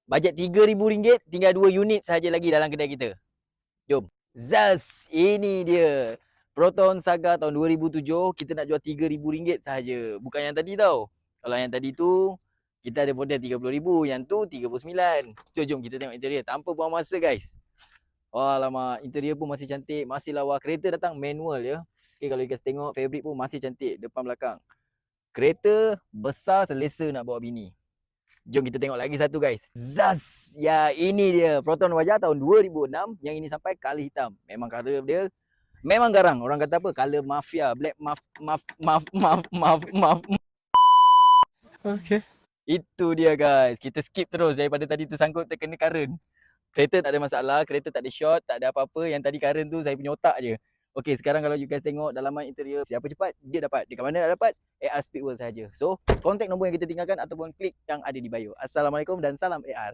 Bajet RM3,000, tinggal 2 unit saja lagi dalam kedai kita. Jom. Zas, ini dia. Proton Saga tahun 2007, kita nak jual RM3,000 sahaja. Bukan yang tadi tau. Kalau yang tadi tu, kita ada model RM30,000. Yang tu RM39,000. So, jom kita tengok interior. Tanpa buang masa guys. Alamak, interior pun masih cantik. Masih lawa. Kereta datang manual ya. Okay, kalau you guys tengok, fabric pun masih cantik. Depan belakang. Kereta besar selesa nak bawa bini. Jom kita tengok lagi satu guys. Zas. Ya, ini dia. Proton Wajah tahun 2006. Yang ini sampai color hitam. Memang color dia memang garang. Orang kata apa? Color mafia. Black maf. Okay. Itu dia guys. Kita skip terus daripada tadi tersangkut terkena current. Kereta tak ada masalah. Kereta tak ada short. Tak ada apa-apa. Yang tadi current tu saya punya otak je. Okay, sekarang kalau you guys tengok dalaman interior, siapa cepat, dia dapat. Dekat mana nak dapat? AR Speedworld saja. So, kontak nombor yang kita tinggalkan ataupun klik yang ada di bio. Assalamualaikum dan salam AR.